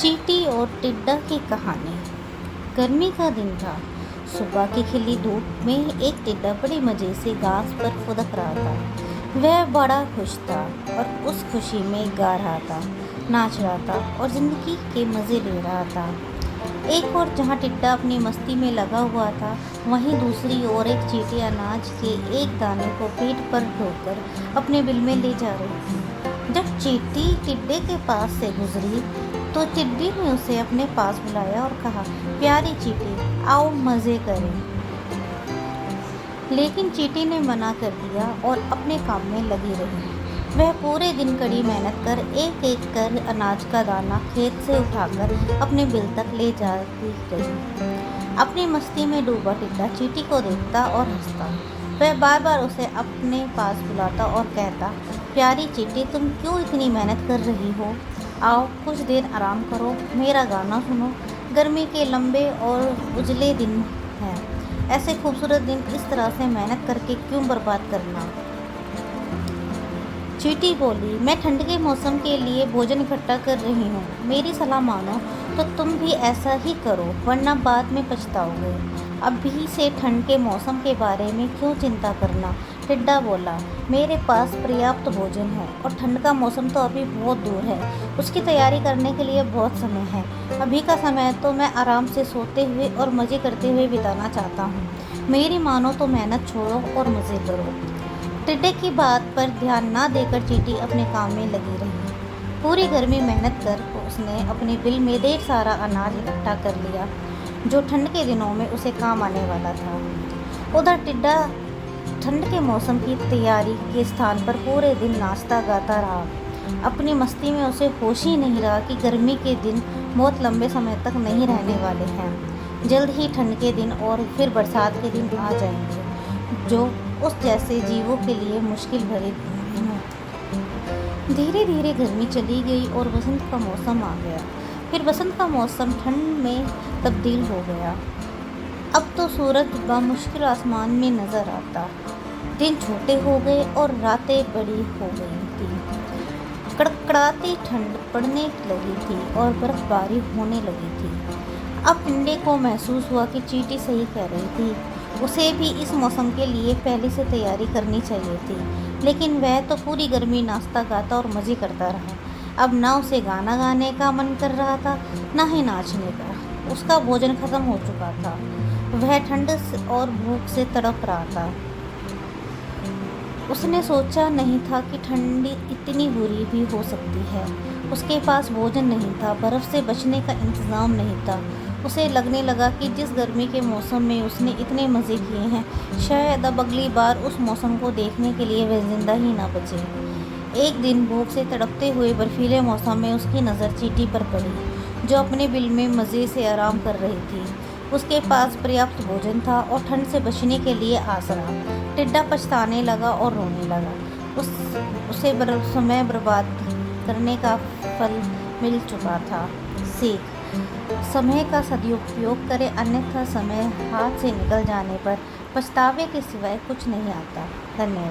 चींटी और टिड्डा की कहानी। गर्मी का दिन था। सुबह की खिली धूप में एक टिड्डा बड़े मज़े से घास पर फुदक रहा था। वह बड़ा खुश था और उस खुशी में गा रहा था, नाच रहा था और ज़िंदगी के मज़े ले रहा था। एक और जहाँ टिड्डा अपनी मस्ती में लगा हुआ था, वहीं दूसरी ओर एक चींटी अनाज के एक दाने को पेट पर ढोकर अपने बिल में ले जा रही थी। जब चींटी टिड्डे के पास से गुजरी तो टिड्डी ने उसे अपने पास बुलाया और कहा, प्यारी चींटी, आओ मज़े करें। लेकिन चींटी ने मना कर दिया और अपने काम में लगी रही। वह पूरे दिन कड़ी मेहनत कर एक एक कर अनाज का दाना खेत से उठाकर अपने बिल तक ले जाती रही। अपनी मस्ती में डूबा टिड्डा चींटी को देखता और हंसता। वह बार बार उसे अपने पास बुलाता और कहता, प्यारी चींटी, तुम क्यों इतनी मेहनत कर रही हो? आओ कुछ देर आराम करो, मेरा गाना सुनो। गर्मी के लंबे और उजले दिन हैं, ऐसे खूबसूरत दिन इस तरह से मेहनत करके क्यों बर्बाद करना? चींटी बोली, मैं ठंड के मौसम के लिए भोजन इकट्ठा कर रही हूँ। मेरी सलाह मानो तो तुम भी ऐसा ही करो, वरना बाद में पछताओगे। अभी से ठंड के मौसम के बारे में क्यों चिंता करना? टिड्डा बोला, मेरे पास पर्याप्त भोजन है और ठंड का मौसम तो अभी बहुत दूर है। उसकी तैयारी करने के लिए बहुत समय है। अभी का समय तो मैं आराम से सोते हुए और मज़े करते हुए बिताना चाहता हूँ। मेरी मानो तो मेहनत छोड़ो और मज़े करो। टिड्डे की बात पर ध्यान ना देकर चींटी अपने काम में लगी रही। पूरी गर्मी मेहनत कर उसने अपने बिल में ढेर सारा अनाज इकट्ठा कर लिया, जो ठंड के दिनों में उसे काम आने वाला था। उधर टिड्डा ठंड के मौसम की तैयारी के स्थान पर पूरे दिन नाचता गाता रहा। अपनी मस्ती में उसे होश ही नहीं रहा कि गर्मी के दिन बहुत लंबे समय तक नहीं रहने वाले हैं। जल्द ही ठंड के दिन और फिर बरसात के दिन आ जाएंगे, जो उस जैसे जीवों के लिए मुश्किल भरे दिन हों। धीरे धीरे गर्मी चली गई और बसंत का मौसम आ गया। फिर बसंत का मौसम ठंड में तब्दील हो गया। अब तो सूरज बामुश्किल आसमान में नज़र आता। दिन छोटे हो गए और रातें बड़ी हो गई थी। कड़कड़ाती ठंड पड़ने लगी थी और बर्फबारी होने लगी थी। अब टिड्डे को महसूस हुआ कि चींटी सही कह रही थी। उसे भी इस मौसम के लिए पहले से तैयारी करनी चाहिए थी। लेकिन वह तो पूरी गर्मी नाचता गाता और मज़े करता रहा। अब ना उसे गाना गाने का मन कर रहा था, ना ही नाचने का। उसका भोजन खत्म हो चुका था। वह ठंड और भूख से तड़प रहा था। उसने सोचा नहीं था कि ठंडी इतनी बुरी भी हो सकती है। उसके पास भोजन नहीं था, बर्फ़ से बचने का इंतज़ाम नहीं था। उसे लगने लगा कि जिस गर्मी के मौसम में उसने इतने मज़े किए हैं, शायद अब अगली बार उस मौसम को देखने के लिए वह जिंदा ही ना बचे। एक दिन भूख से तड़पते हुए बर्फीले मौसम में उसकी नज़र चींटी पर पड़ी, जो अपने बिल में मज़े से आराम कर रही थी। उसके पास पर्याप्त भोजन था और ठंड से बचने के लिए आसरा। टिड्डा पछताने लगा और रोने लगा। उसे समय बर्बाद करने का फल मिल चुका था। सीख, समय का सदुपयोग करें, अन्यथा समय हाथ से निकल जाने पर पछतावे के सिवाय कुछ नहीं आता। धन्यवाद।